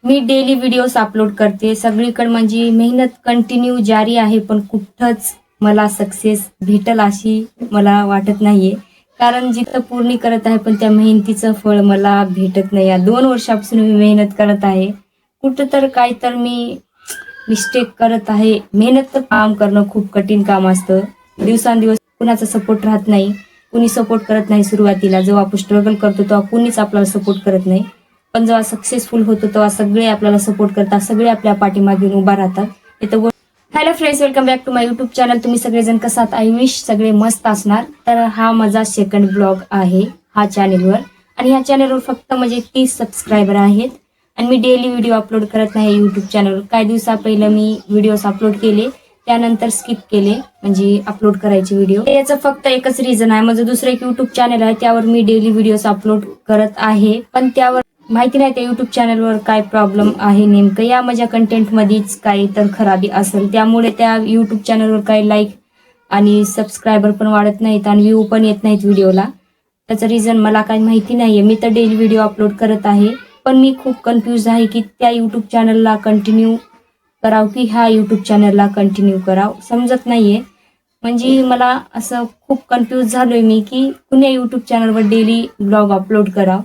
मी daily videos upload करते सगळीकडे, म्हणजे मेहनत कंटिन्यू जारी आहे, पण कुठंच मला सक्सेस भेटल अशी मला वाटत नाहीये. कारण जिथं पूर्ण करत आहे पण त्या मेहनतीचं फळ मला भेटत नाही. या 2 वर्षापासून मी मेहनत करत आहे. कुठं तर काय तर मी मिस्टेक करत आहे. मेहनत तर काम करणं खूप कठीण काम असतं. दिवसांदिवस कुणाचा सपोर्ट राहत नाही. कुणी सपोर्ट करत नाही सुरुवातीला. जेव्हा आपण स्ट्रगल करतो तेव्हा कुणीच आपल्याला सपोर्ट करत नाही. पण जेव्हा सक्सेसफुल होतो तेव्हा सगळे आपल्याला सपोर्ट करतात. सगळे आपल्या पाठीमागे येऊन उभा राहतात. इथं hello friends, welcome back to my YouTube channel. तुम्ही सगळेजण कसं आहात? आय विश सगळे मस्त असणार. तर हा माझा सेकंड ब्लॉग आहे हा चॅनलवर. आणि ह्या चॅनलवर फक्त म्हणजे 30 सबस्क्रायबर आहेत. आणि मी डेली व्हिडिओ अपलोड करत नाही युट्यूब चॅनलवर. काही दिवसा पहिलं मी व्हिडिओज अपलोड केले, त्यानंतर स्किप केले म्हणजे अपलोड करायचे व्हिडिओ. याचं फक्त एकच रिझन आहे, माझं दुसरं एक युट्यूब चॅनल आहे त्यावर मी डेली व्हिडिओज अपलोड करत आहे. पण त्यावर माहिती नाही त्या युट्यूब चॅनलवर काय प्रॉब्लेम आहे नेमकं, या माझ्या कंटेंट मध्येच काही तर खराबी असेल, त्यामुळे त्या युट्यूब चॅनलवर काही लाईक आणि सबस्क्रायबर पण वाढत नाहीत आणि व्ह्यू पण येत नाहीत व्हिडिओला. त्याचं रिझन मला काही माहिती नाहीये. मी तर डेली व्हिडिओ अपलोड करत आहे, पण मी खूप कन्फ्यूज आहे की त्या युट्यूब चॅनलला कंटिन्यू करावं की ह्या युट्यूब चॅनलला कंटिन्यू करावं समजत नाहीये. म्हणजे मला असं खूप कन्फ्यूज झालोय मी की कुण्या युट्यूब चॅनलवर डेली ब्लॉग अपलोड करावं.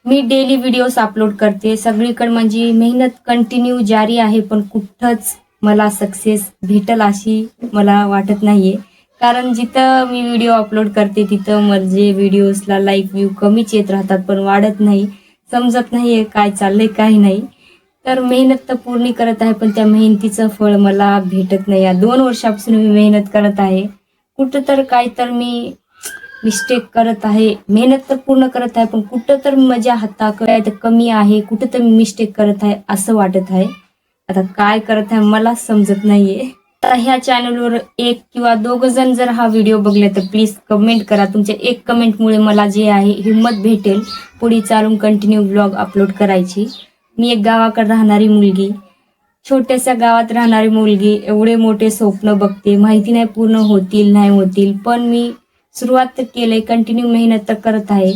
मी डेली व्हिडिओज अपलोड करते सगळीकडे, म्हणजे मेहनत कंटिन्यू जारी आहे, पण कुठंच मला सक्सेस भेटल अशी मला वाटत नाहीये. कारण जिथं मी व्हिडिओ अपलोड करते तिथं म्हणजे व्हिडिओजला लाईक व्ह्यू कमीच येत राहतात, पण वाढत नाही. समजत नाहीये काय चाललंय काय नाही. तर मेहनत तर पूर्ण करत आहे, पण त्या मेहनतीचं फळ मला भेटत नाही. या 2 वर्षापासून मी मेहनत करत आहे. कुठं तर काय तर मी मिस्टेक करत आहे. मेहनत तर पूर्ण करत आहे, पण कुठं तर माझ्या हाताकडे कमी आहे, कुठं तर मिस्टेक करत आहे असं वाटत आहे. आता काय करत आहे मला समजत नाहीये. तर ह्या चॅनलवर एक किंवा 2 जण जर हा व्हिडिओ बघले तर प्लीज कमेंट करा. तुमच्या एक कमेंटमुळे मला जे आहे हिंमत भेटेल पुढे चालून कंटिन्यू ब्लॉग अपलोड करायची. मी एक गावाकडे राहणारी मुलगी, छोट्याशा गावात राहणारी मुलगी, एवढे मोठे स्वप्न बघते, माहिती नाही पूर्ण होतील नाही होतील, पण मी सुरुवात तर केलंय, कंटिन्यू मेहनत तर करत आहे.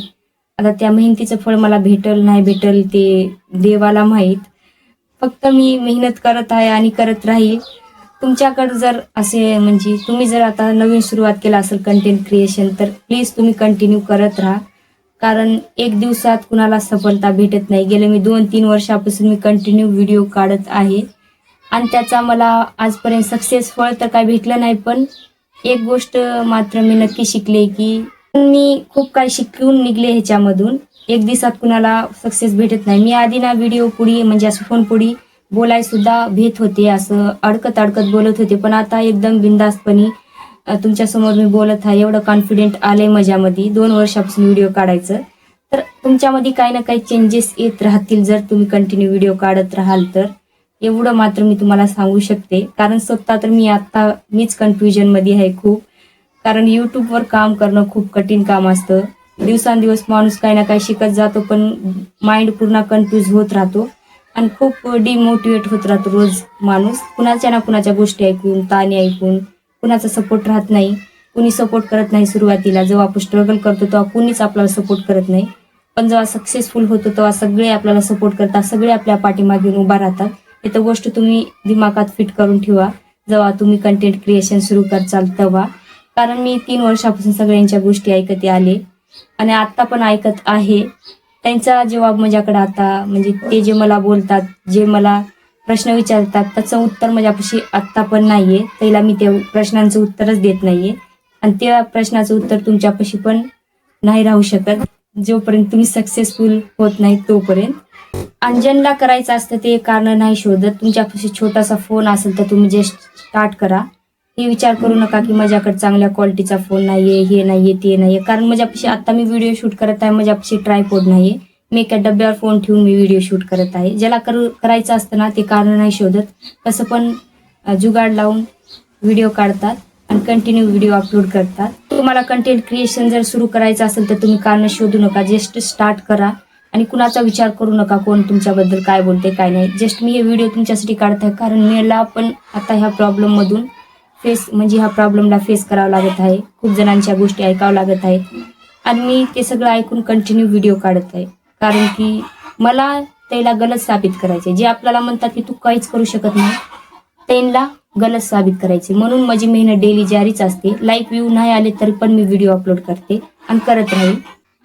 आता त्या मेहनतीचं फळ मला भेटल नाही भेटल ते देवाला माहीत. फक्त मी मेहनत करत आहे आणि करत राहील. तुमच्याकडे जर असे म्हणजे तुम्ही जर आता नवीन सुरुवात केला असेल कंटेंट क्रिएशन, तर प्लीज तुम्ही कंटिन्यू करत राहा. कारण एक दिवसात कुणाला सफलता भेटत नाही. गेले मी 2-3 वर्षापासून मी कंटिन्यू व्हिडिओ काढत आहे आणि त्याचा मला आजपर्यंत सक्सेस फळ तर काय भेटलं नाही, पण एक गोष्ट मात्र मी नक्की शिकले की मी खूप काही शिकून निघले ह्याच्यामधून. एक दिवसात कुणाला सक्सेस भेटत नाही. मी आधी ना व्हिडिओ पुढे म्हणजे असं फोन पुढे बोलाय सुद्धा भेट होते, असं अडकत अडकत बोलत होते, पण आता एकदम बिंदास्तपणे तुमच्यासमोर मी बोलत आहे. एवढं कॉन्फिडेंट आलंय माझ्यामध्ये 2 वर्षापासून व्हिडिओ काढायचं. तर तुमच्यामध्ये काही ना काही चेंजेस येत राहतील जर तुम्ही कंटिन्यू व्हिडिओ काढत राहाल तर. एवढं मात्र मी तुम्हाला सांगू शकते. कारण स्वतः तर मी आता मीच कन्फ्युजनमध्ये आहे खूप. कारण यूट्यूबवर काम करणं खूप कठीण काम असतं. दिवसांदिवस माणूस काही ना काही शिकत जातो, पण माइंड पूर्ण कन्फ्यूज होत राहतो आणि खूप डिमोटिवेट होत राहतो रोज माणूस. कुणाच्या ना कुणाच्या गोष्टी ऐकून, ताणे ऐकून. कुणाचा सपोर्ट राहत नाही, कुणी सपोर्ट करत नाही सुरुवातीला. जेव्हा आपण स्ट्रगल करतो तेव्हा कुणीच आपल्याला सपोर्ट करत नाही. पण जेव्हा सक्सेसफुल होतो तेव्हा सगळे आपल्याला सपोर्ट करतात, सगळे आपल्या पाठीमागे उभा राहतात. ही तर गोष्ट तुम्ही दिमागात फिट करून ठेवा जेव्हा तुम्ही कंटेंट क्रिएशन सुरू करचाल तेव्हा. कारण मी 3 वर्षापासून सगळ्यांच्या गोष्टी ऐकत आले आणि आता पण ऐकत आहे. त्यांचा जवाब माझ्याकडे आता म्हणजे ते जे मला बोलतात, जे मला प्रश्न विचारतात त्याचं उत्तर माझ्यापाशी आत्ता पण नाहीये. त्याला मी त्या प्रश्नांचं उत्तरच देत नाहीये आणि त्या प्रश्नाचं उत्तर तुमच्यापाशी पण नाही राहू शकत जोपर्यंत तुम्ही सक्सेसफुल होत नाही तोपर्यंत. आणि ज्यांना करायचं असतं ते कारण नाही शोधत. तुमच्यापाशी छोटासा फोन असेल तर तुम्ही जस्ट स्टार्ट करा. हे विचार करू नका की माझ्याकडे चांगल्या क्वालिटीचा फोन नाहीये, हे नाहीये, ते नाहीये. कारण माझ्यापाशी आता मी व्हिडिओ शूट करत आहे, माझ्यापाशी ट्रायपॉड नाहीये. मी एका डब्यावर फोन ठेवून मी व्हिडिओ शूट करत आहे. ज्याला करायचं असतं ना ते कारण नाही शोधत, कसं पण जुगाड लावून व्हिडिओ काढतात आणि कंटिन्यू व्हिडिओ अपलोड करतात. तुम्हाला कंटेंट क्रिएशन जर सुरू करायचं असेल तर तुम्ही कारण शोधू नका, जस्ट स्टार्ट करा आणि कुणाचा विचार करू नका कोण तुमच्याबद्दल काय बोलते काय नाही. जस्ट मी हे व्हिडिओ तुमच्यासाठी काढत आहे कारण मला पण आता ह्या प्रॉब्लेममधून ह्या प्रॉब्लेमला फेस करावं लागत आहे. खूप जणांच्या गोष्टी ऐकावं लागत आहेत आणि मी ते सगळं ऐकून कंटिन्यू व्हिडिओ काढत आहे. कारण की मला त्याला गलत साबित करायचे. जे आपल्याला म्हणतात की तू काहीच करू शकत नाही, त्यांना गलत साबित करायचे. म्हणून माझी मेहनत डेली जारीच असते. लाईक व्ह्यू नाही आले तरी पण मी व्हिडिओ अपलोड करते आणि करत राहील.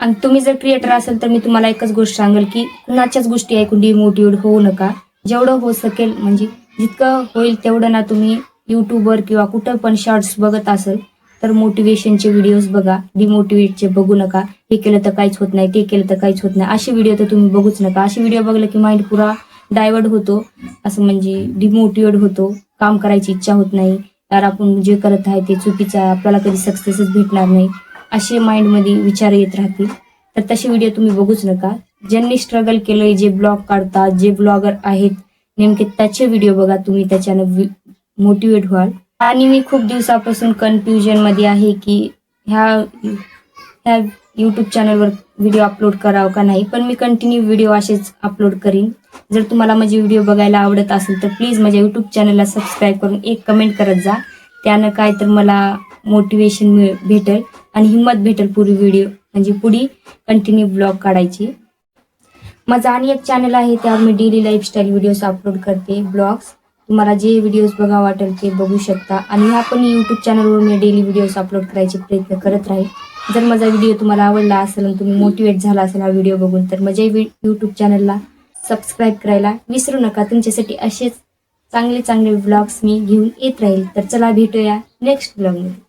आणि तुम्ही जर क्रिएटर असेल तर मी तुम्हाला एकच गोष्ट सांगेल की कुणाच्याच गोष्टी ऐकून डिमोटिवेट होऊ नका. जेवढं होऊ शकेल म्हणजे जितकं होईल तेवढं ना तुम्ही युट्यूबवर किंवा कुठं पण शॉर्ट्स बघत असेल तर मोटिवेशनचे व्हिडिओज बघा, डिमोटिवेटचे बघू नका. हे केलं तर काहीच होत नाही, ते केलं तर काहीच होत नाही, असे व्हिडिओ तर तुम्ही बघूच नका. असे व्हिडिओ बघले की माइंड पुरा डायव्हर्ट होतो, असं म्हणजे डिमोटिवेट होतो, काम करायची इच्छा होत नाही, तर आपण जे करत आहे ते चुकीचं आहे, आपल्याला कधी सक्सेसच भेटणार नाही, असे माइंडमध्ये विचार येत राहतील. तर तसे व्हिडिओ तुम्ही बघूच नका. ज्यांनी स्ट्रगल केलंय, जे ब्लॉग काढतात, जे ब्लॉगर आहेत नेमके त्याचे व्हिडिओ बघा, तुम्ही त्याच्यानं मोटिवेट व्हाल. आणि मी खूप दिवसापासून कन्फ्युजन मध्ये आहे की ह्या ह्या यूट्यूब चॅनलवर व्हिडिओ अपलोड करावं का नाही, पण मी कंटिन्यू व्हिडिओ असेच अपलोड करीन. जर तुम्हाला माझे व्हिडिओ बघायला आवडत असेल तर प्लीज माझ्या यूट्यूब चॅनलला सबस्क्राईब करून एक कमेंट करत जा. त्यानं काय तर मला मोटिवेशन भेटेल आणि हिंमत भेटेल पुढे व्हिडिओ म्हणजे पुढे कंटिन्यू ब्लॉग काढायची. माझा आणि एक चॅनल आहे, त्यावर मी डेली लाईफस्टाईल व्हिडिओज अपलोड करते, ब्लॉग्स. तुम्हाला जे व्हिडिओज बघा वाटेल ते बघू शकता. आणि ह्या पण यूट्यूब चॅनलवर मी डेली व्हिडिओज अपलोड करायचे प्रयत्न करत राहील. जर माझा व्हिडिओ तुम्हाला आवडला असेल आणि तुम्ही मोटिवेट झाला असेल हा व्हिडिओ बघून तर माझ्या यूट्यूब चॅनलला सबस्क्राईब करायला विसरू नका. तुमच्यासाठी असेच चांगले चांगले व्लॉग्स मी घेऊन येत राहील. तर चला भेटूया नेक्स्ट व्लॉगमध्ये.